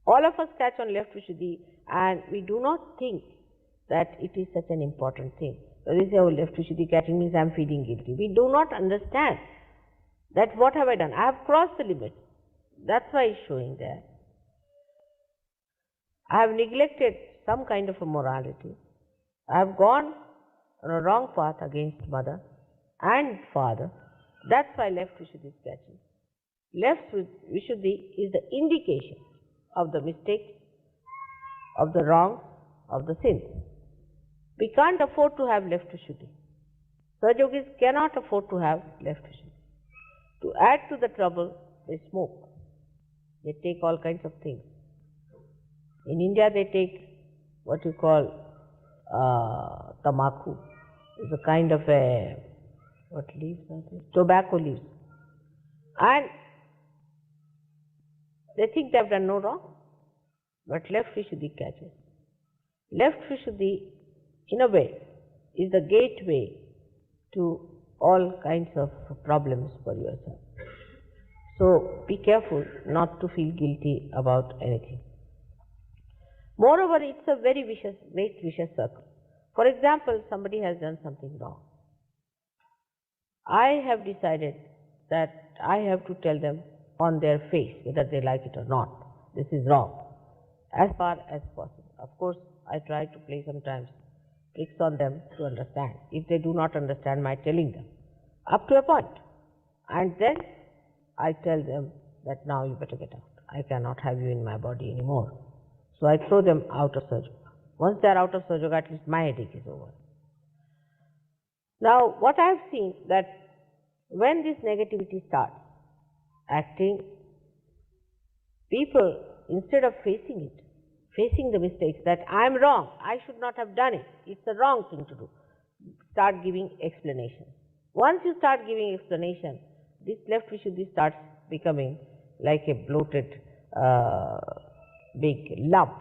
All of us catch on left Vishuddhi and we do not think that it is such an important thing. So they say, oh, left Vishuddhi catching means I am feeling guilty. We do not understand that what have I done? I have crossed the limit. That's why it's showing there. I have neglected some kind of a morality. I have gone on a wrong path against mother and father. That's why left Vishuddhi is catching. Left Vishuddhi is the indication of the mistakes, of the wrongs, of the sins. We can't afford to have left Vishuddhi. Sahajogis cannot afford to have left Vishuddhi. To add to the trouble, they smoke. They take all kinds of things. In India they take what you call tamaku. It's a kind of a, what leaves are these? Tobacco leaves. And they think they have done no wrong, but left Vishuddhi catches. Left Vishuddhi, in a way, is the gateway to all kinds of problems for yourself. So be careful not to feel guilty about anything. Moreover, it's a very great vicious circle. For example, somebody has done something wrong. I have decided that I have to tell them on their face, whether they like it or not, this is wrong, as far as possible. Of course, I try to play sometimes tricks on them to understand, if they do not understand my telling them, up to a point. And then I tell them that now you better get out. I cannot have you in my body anymore. So I throw them out of Sahaja. Once they are out of Sahaja, at least my headache is over. Now, what I have seen that when this negativity starts acting, people, instead of facing it, facing the mistakes that I am wrong, I should not have done it, it's the wrong thing to do, start giving explanations. Once you start giving explanation, this left Vishuddhi starts becoming like a bloated big lump.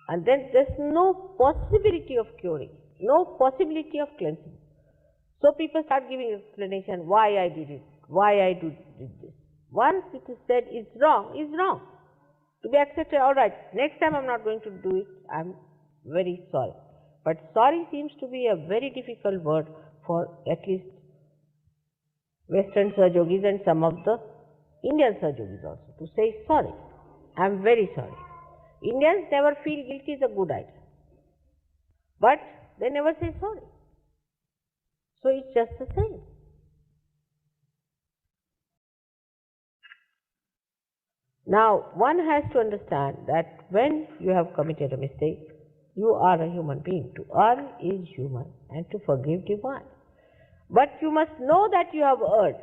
And then there's no possibility of curing, no possibility of cleansing. So people start giving explanation why I did it, why I did this. Once it is said it's wrong, it's wrong. To be accepted, all right, next time I'm not going to do it, I'm very sorry. But sorry seems to be a very difficult word for at least Western Sahajogis and some of the Indian Sahajogis also, to say sorry. I'm very sorry. Indians never feel guilty is a good idea, but they never say sorry. So it's just the same. Now, one has to understand that when you have committed a mistake, you are a human being. To err is human and to forgive divine. But you must know that you have erred.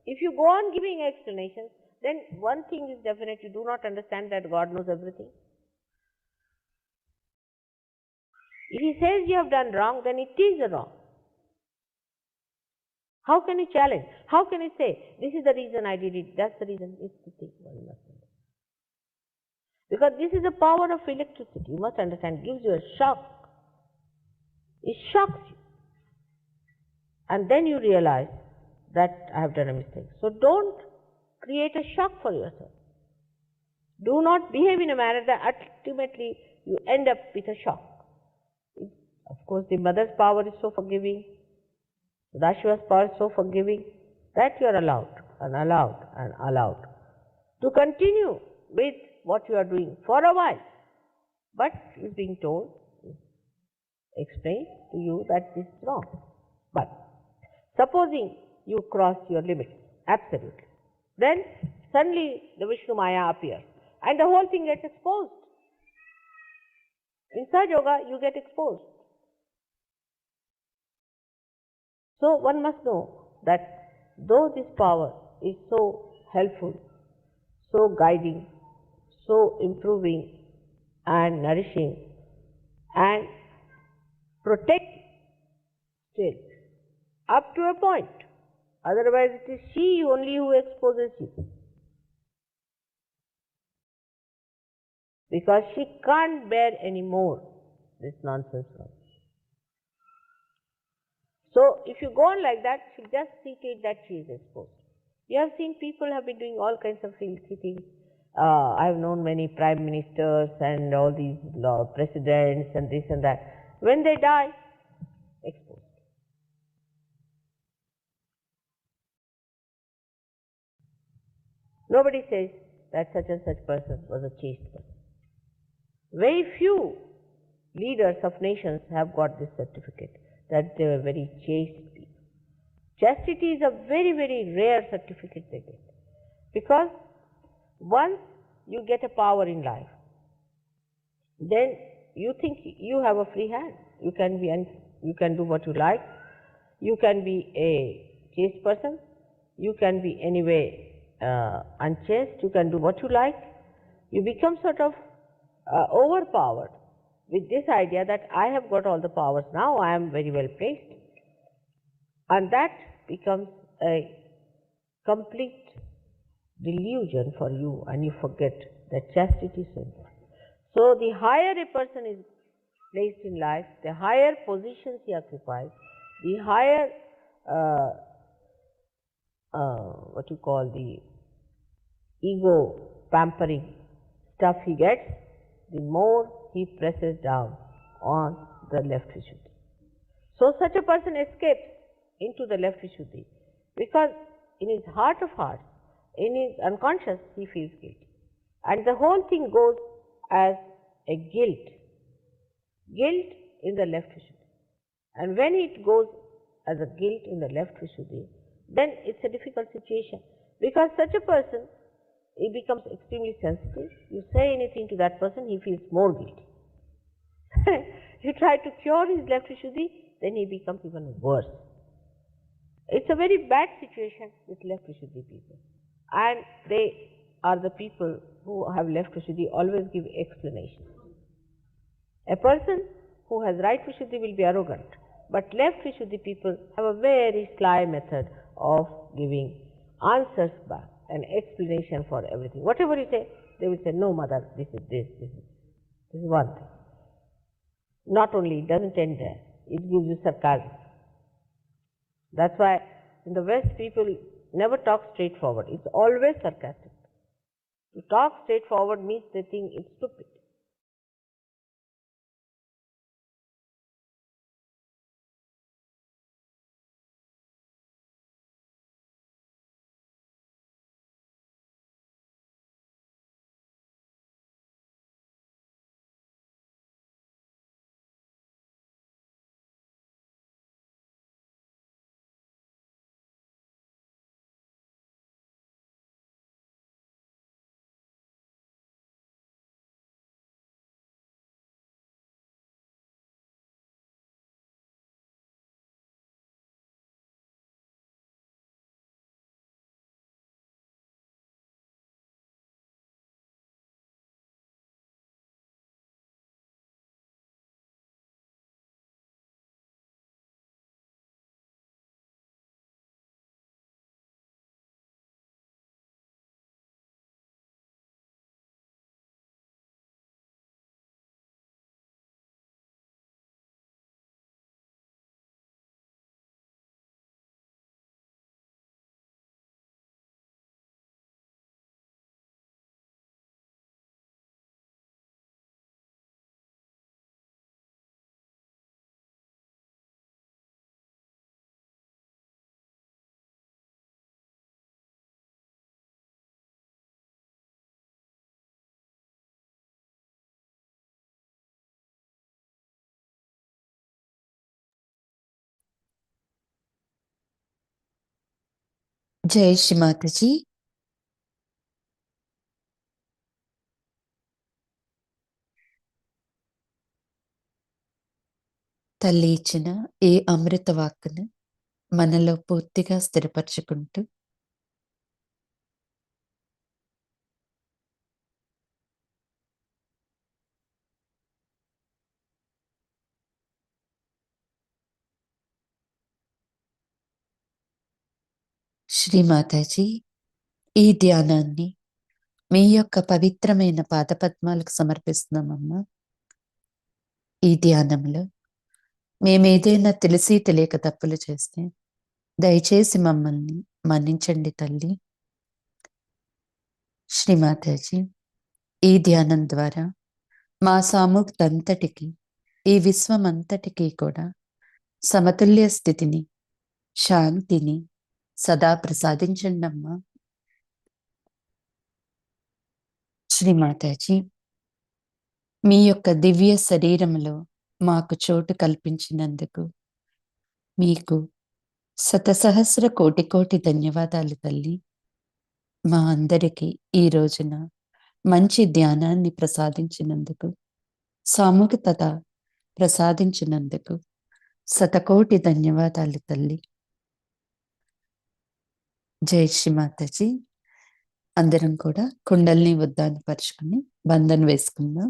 If you go on giving explanations, then one thing is definite, you do not understand that God knows everything. If He says you have done wrong, then it is a wrong. How can you challenge? How can you say, this is the reason I did it, that's the reason? It's the thing one must understand. Because this is the power of electricity, you must understand, gives you a shock. It shocks you. And then you realize that I have done a mistake. So don't create a shock for yourself. Do not behave in a manner that ultimately you end up with a shock. Of course, the mother's power is so forgiving, Sadashiva's power is so forgiving, that you are allowed and allowed and allowed to continue with what you are doing for a while. But is being told, explained to you that this is wrong. But supposing you cross your limits, absolutely, then suddenly the Vishnu Maya appears and the whole thing gets exposed. In Sahaja Yoga, you get exposed. So one must know that though this power is so helpful, so guiding, so improving and nourishing and protecting, still, up to a point. Otherwise it is she only who exposes you. Because she can't bear any more this nonsense from you. So if you go on like that, she just see to it that she is exposed. You have seen people have been doing all kinds of filthy things. I have known many prime ministers and all these presidents and this and that. When they die, exposed. Nobody says that such and such person was a chaste person. Very few leaders of nations have got this certificate, that they were very chaste people. Chastity is a very, very rare certificate they get. Because once you get a power in life, then you think you have a free hand. You can do what you like. You can be a chaste person. You can be anyway unchaste. You can do what you like. You become sort of overpowered with this idea that I have got all the powers now, I am very well placed. And that becomes a complete delusion for you, and you forget that chastity is sinful. So the higher a person is placed in life, the higher positions he occupies, the higher what you call the ego pampering stuff he gets, the more he presses down on the left Vishuddhi. So such a person escapes into the left Vishuddhi because in his heart of hearts, in his unconscious, he feels guilty. And the whole thing goes as a guilt in the left Vishuddhi. And when it goes as a guilt in the left Vishuddhi, then it's a difficult situation because such a person, he becomes extremely sensitive. You say anything to that person, he feels more guilty. You try to cure his left Vishuddhi, then he becomes even worse. It's a very bad situation with left Vishuddhi people. And they are the people who have left Vishuddhi always give explanations. A person who has right Vishuddhi will be arrogant, but left Vishuddhi people have a very sly method of giving answers back, an explanation for everything. Whatever you say, they will say, no mother, this is this. This is one thing. Not only, it doesn't end there, it gives you sarcasm. That's why in the West people never talk straightforward. It's always sarcastic. To talk straightforward means they think it's stupid. జై శ్రీ మాతాజీ. తల్లి ఇచ్చిన ఈ అమృత వాక్కును మనలో పూర్తిగా స్థిరపరచుకుంటూ శ్రీ మాతాజీ, ఈ ధ్యానాన్ని మీ యొక్క పవిత్రమైన పాదపద్మాలకు సమర్పిస్తున్నామమ్మా. ఈ ధ్యానంలో మేమేదైనా తెలిసి తెలియక తప్పులు చేస్తే దయచేసి మమ్మల్ని మన్నించండి తల్లి. శ్రీ మాతాజీ, ఈ ధ్యానం ద్వారా మా సామూహికంతటికి, ఈ విశ్వం అంతటికీ కూడా సమతుల్య స్థితిని, శాంతిని సదా ప్రసాదించండి అమ్మా. శ్రీ మాతాజీ, మీ యొక్క దివ్య శరీరంలో మాకు చోటు కల్పించినందుకు మీకు శతసహస్ర కోటి కోటి ధన్యవాదాలు తల్లి. మా అందరికీ ఈ రోజున మంచి ధ్యానాన్ని ప్రసాదించినందుకు, సామూహికత ప్రసాదించినందుకు శతకోటి ధన్యవాదాలు తల్లి. జై శ్రీ మాతాజీ. అందరం కూడా కుండల్ని ఉద్దాన పరుచుకుని బంధన్ వేసుకుందాం.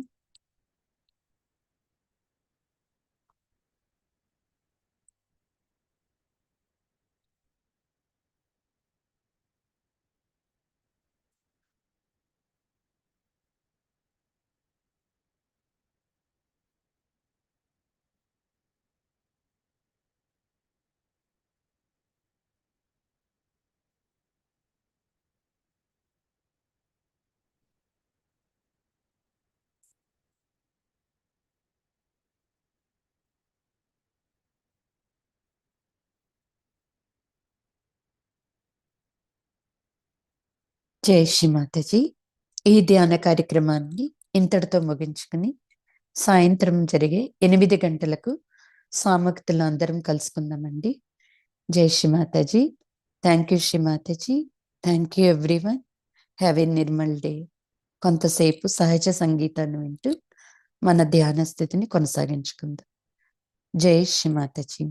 జై శ్రీ మాతాజీ. ఈ ధ్యాన కార్యక్రమాన్ని ఇంతటితో ముగించుకుని సాయంత్రం జరిగే 8 గంటలకు సామక్తులు అందరం కలుసుకుందామండి. జై Shri Mataji. Thank you Shri Mataji. Thank you everyone. Have a Nirmal day. కొంతసేపు సహజ సంగీతాన్ని వింటూ మన ధ్యాన స్థితిని కొనసాగించుకుందాం. జై శ్రీ మాతాజీ.